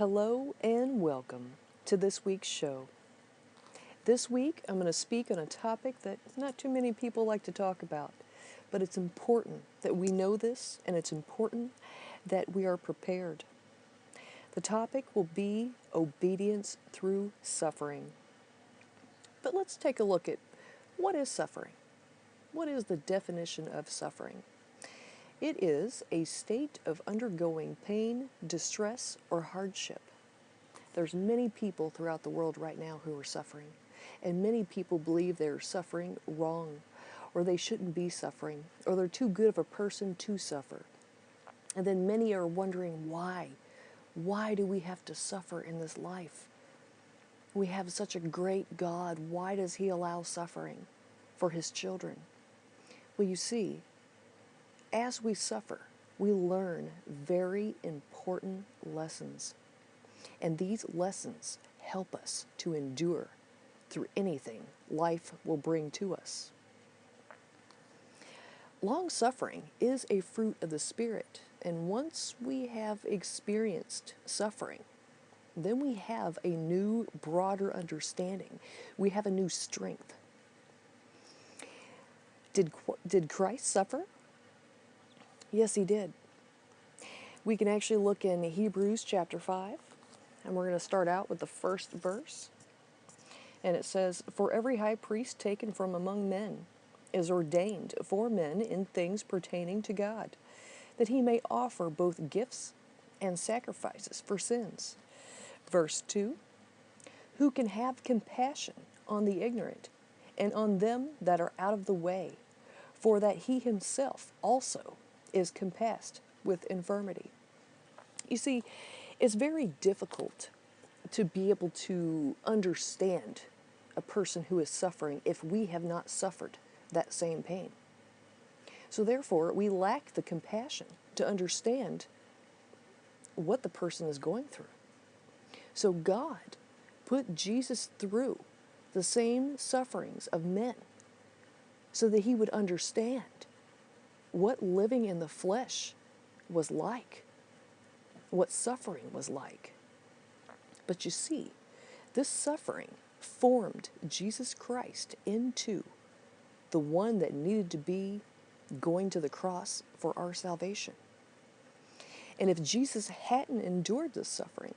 Hello and welcome to this week's show. This week I'm going to speak on a topic that not too many people like to talk about, but it's important that we know this and it's important that we are prepared. The topic will be obedience through suffering. But let's take a look at what is suffering. What is the definition of suffering? It is a state of undergoing pain, distress, or hardship. There's many people throughout the world right now who are suffering, and many people believe they're suffering wrong, or they shouldn't be suffering, or they're too good of a person to suffer. And then many are wondering why. Why do we have to suffer in this life? We have such a great God. Why does He allow suffering for His children? Well, you see, as we suffer, we learn very important lessons. And these lessons help us to endure through anything life will bring to us. Long suffering is a fruit of the Spirit, and once we have experienced suffering, then we have a new, broader understanding. We have a new strength. Did Christ suffer? Yes, He did. We can actually look in Hebrews chapter 5, and we're going to start out with the first verse. And it says, "For every high priest taken from among men is ordained for men in things pertaining to God, that he may offer both gifts and sacrifices for sins." Verse 2, "Who can have compassion on the ignorant and on them that are out of the way, for that he himself also is compassed with infirmity." You see, it's very difficult to be able to understand a person who is suffering if we have not suffered that same pain. So therefore, we lack the compassion to understand what the person is going through. So God put Jesus through the same sufferings of men so that He would understand what living in the flesh was like, what suffering was like. But you see, this suffering formed Jesus Christ into the one that needed to be going to the cross for our salvation. And if Jesus hadn't endured this suffering,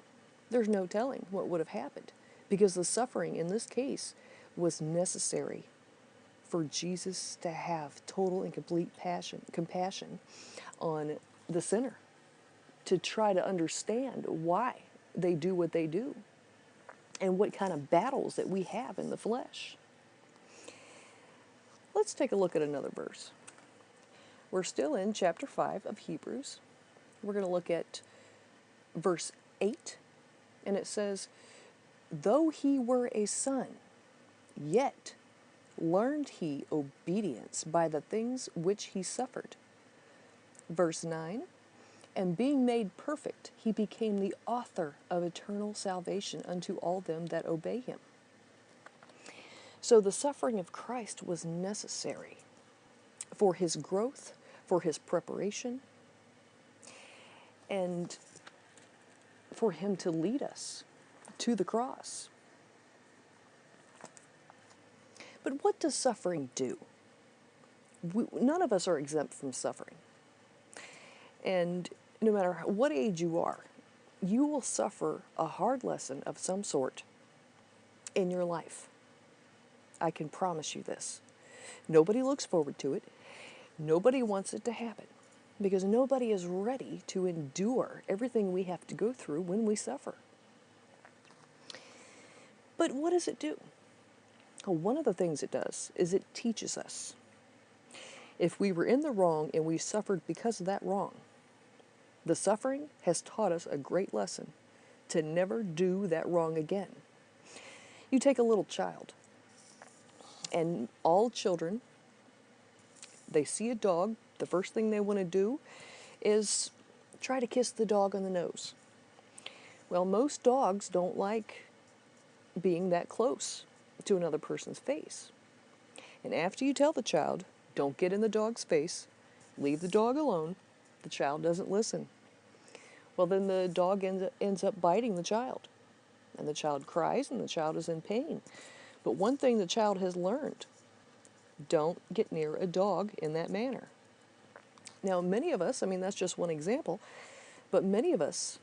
there's no telling what would have happened, because the suffering in this case was necessary for Jesus to have total and complete compassion on the sinner, to try to understand why they do what they do and what kind of battles that we have in the flesh. Let's take a look at another verse. We're still in chapter 5 of Hebrews. We're going to look at verse 8, and it says, "Though he were a son, yet learned he obedience by the things which he suffered." Verse 9, "And being made perfect, he became the author of eternal salvation unto all them that obey him." So the suffering of Christ was necessary for His growth, for His preparation, and for Him to lead us to the cross. But what does suffering do? None of us are exempt from suffering. And no matter what age you are, you will suffer a hard lesson of some sort in your life. I can promise you this. Nobody looks forward to it. Nobody wants it to happen, because nobody is ready to endure everything we have to go through when we suffer. But what does it do? Well, one of the things it does is it teaches us. If we were in the wrong and we suffered because of that wrong, the suffering has taught us a great lesson to never do that wrong again. You take a little child, and all children, they see a dog, the first thing they want to do is try to kiss the dog on the nose. Well, most dogs don't like being that close to another person's face. And after you tell the child, don't get in the dog's face, leave the dog alone, the child doesn't listen. Well, then the dog ends up biting the child. And the child cries and the child is in pain. But one thing the child has learned, don't get near a dog in that manner. Now, many of us, I mean, that's just one example, but many of us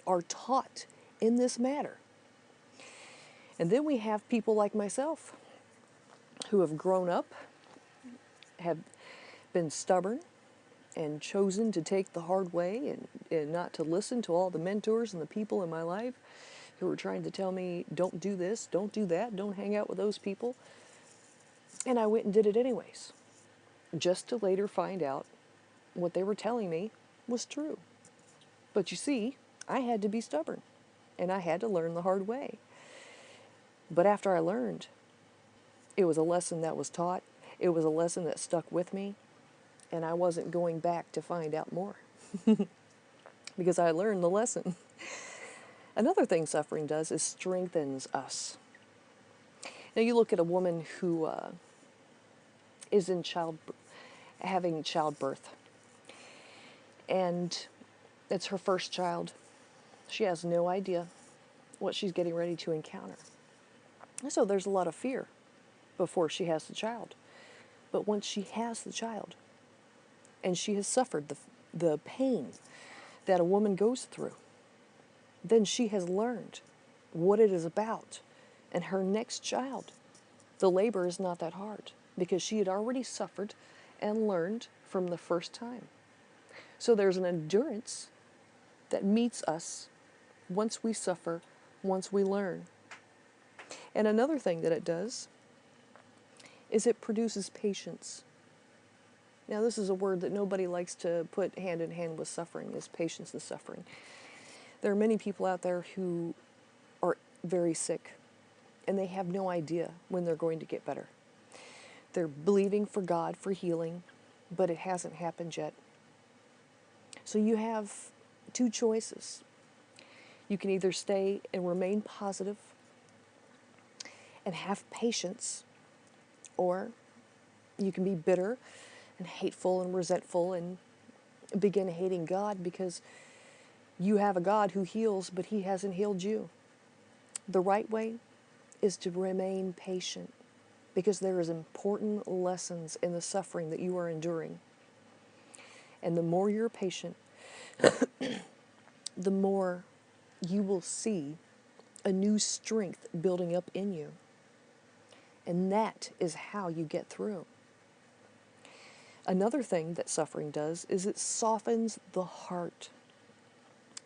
are taught in this matter. And then we have people like myself who have grown up, have been stubborn, and chosen to take the hard way and not to listen to all the mentors and the people in my life who were trying to tell me, don't do this, don't do that, don't hang out with those people. And I went and did it anyways, just to later find out what they were telling me was true. But you see, I had to be stubborn, and I had to learn the hard way. But after I learned, it was a lesson that was taught, it was a lesson that stuck with me, and I wasn't going back to find out more because I learned the lesson. Another thing suffering does is strengthens us. Now you look at a woman who is having childbirth, and it's her first child. She has no idea what she's getting ready to encounter. So there's a lot of fear before she has the child. But once she has the child, and she has suffered the pain that a woman goes through, then she has learned what it is about. And her next child, the labor is not that hard because she had already suffered and learned from the first time. So there's an endurance that meets us once we suffer, once we learn. And another thing that it does is it produces patience. Now, this is a word that nobody likes to put hand in hand with suffering, is patience and suffering. There are many people out there who are very sick, and they have no idea when they're going to get better. They're believing for God for healing, but it hasn't happened yet. So you have two choices. You can either stay and remain positive and have patience, or you can be bitter and hateful and resentful and begin hating God because you have a God who heals, but he hasn't healed you. The right way is to remain patient because there is important lessons in the suffering that you are enduring. And the more you're patient, the more you will see a new strength building up in you. And that is how you get through. Another thing that suffering does is it softens the heart.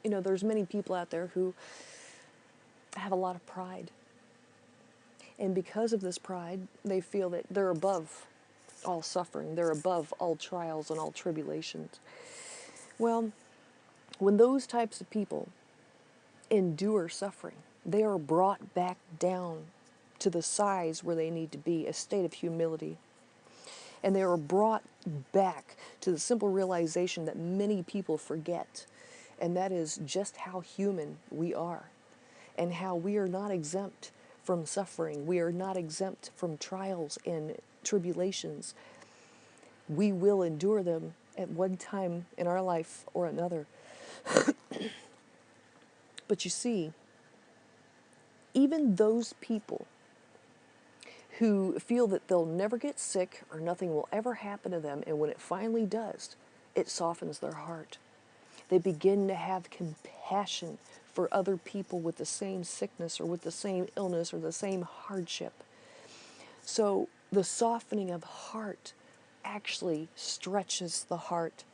You know, there's many people out there who have a lot of pride. And because of this pride, they feel that they're above all suffering. They're above all trials and all tribulations. Well, when those types of people endure suffering, they are brought back down to the size where they need to be, a state of humility. And they are brought back to the simple realization that many people forget, and that is just how human we are, and how we are not exempt from suffering. We are not exempt from trials and tribulations. We will endure them at one time in our life or another. But you see, even those people who feel that they'll never get sick or nothing will ever happen to them, and when it finally does, it softens their heart. They begin to have compassion for other people with the same sickness or with the same illness or the same hardship. So the softening of heart actually stretches the heart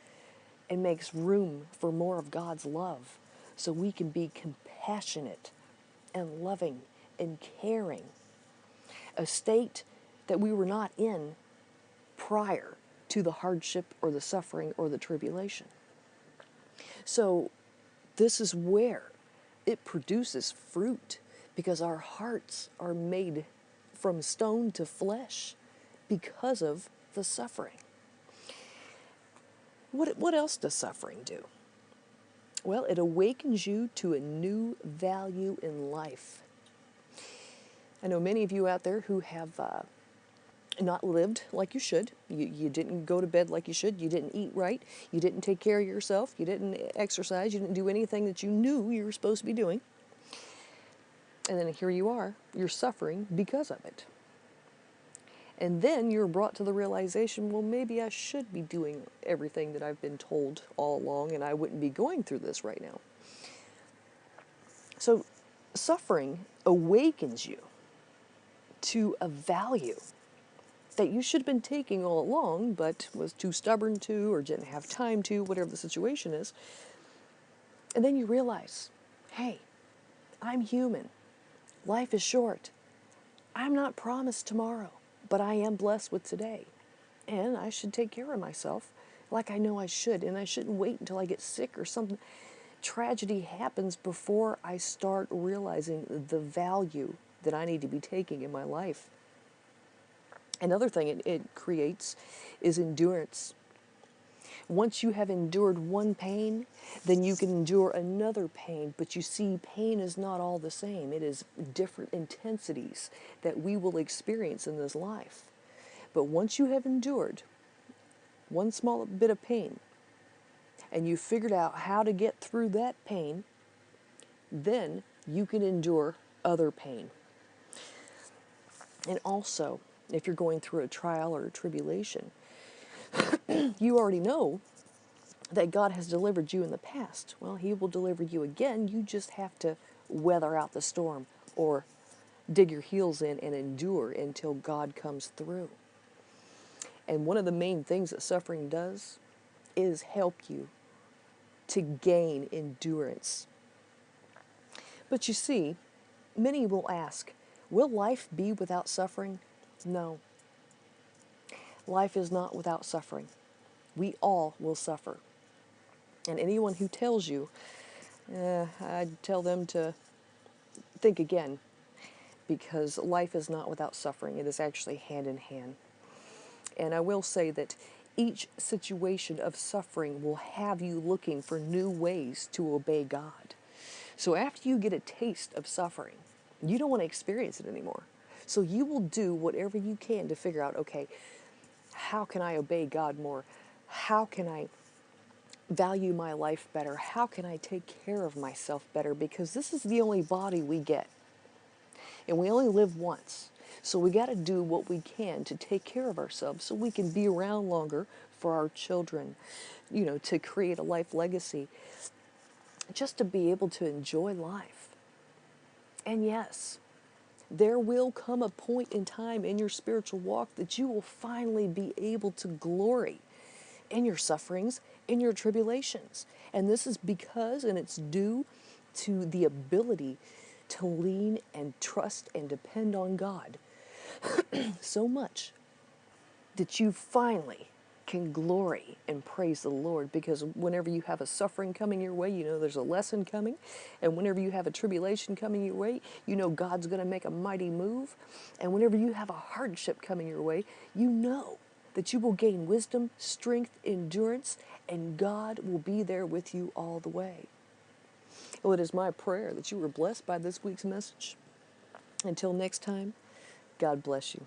and makes room for more of God's love, so we can be compassionate and loving and caring, a state that we were not in prior to the hardship or the suffering or the tribulation. So this is where it produces fruit, because our hearts are made from stone to flesh because of the suffering. What else does suffering do? Well, it awakens you to a new value in life. I know many of you out there who have not lived like you should. You didn't go to bed like you should. You didn't eat right. You didn't take care of yourself. You didn't exercise. You didn't do anything that you knew you were supposed to be doing. And then here you are. You're suffering because of it. And then you're brought to the realization, well, maybe I should be doing everything that I've been told all along, and I wouldn't be going through this right now. So suffering awakens you to a value that you should have been taking all along, but was too stubborn to, or didn't have time to, whatever the situation is. And then you realize, hey, I'm human. Life is short. I'm not promised tomorrow, but I am blessed with today. And I should take care of myself like I know I should. And I shouldn't wait until I get sick or something. Tragedy happens before I start realizing the value that I need to be taking in my life. Another thing it creates is endurance. Once you have endured one pain, then you can endure another pain. But you see, pain is not all the same. It is different intensities that we will experience in this life. But once you have endured one small bit of pain, and you figured out how to get through that pain, then you can endure other pain. And also, if you're going through a trial or a tribulation, you already know that God has delivered you in the past. Well, He will deliver you again. You just have to weather out the storm or dig your heels in and endure until God comes through. And one of the main things that suffering does is help you to gain endurance. But you see, many will ask, will life be without suffering? No. Life is not without suffering. We all will suffer. And anyone who tells you, I'd tell them to think again, because life is not without suffering. It is actually hand in hand. And I will say that each situation of suffering will have you looking for new ways to obey God. So after you get a taste of suffering, you don't want to experience it anymore. So you will do whatever you can to figure out, okay, how can I obey God more? How can I value my life better? How can I take care of myself better? Because this is the only body we get. And we only live once. So we got to do what we can to take care of ourselves so we can be around longer for our children, to create a life legacy, just to be able to enjoy life. And yes, there will come a point in time in your spiritual walk that you will finally be able to glory in your sufferings, in your tribulations. And this is because, and it's due to the ability to lean and trust and depend on God so much that you finally can glory and praise the Lord. Because whenever you have a suffering coming your way, you know there's a lesson coming. And whenever you have a tribulation coming your way, you know God's going to make a mighty move. And whenever you have a hardship coming your way, you know that you will gain wisdom, strength, endurance, and God will be there with you all the way. Well, it is my prayer that you were blessed by this week's message. Until next time, God bless you.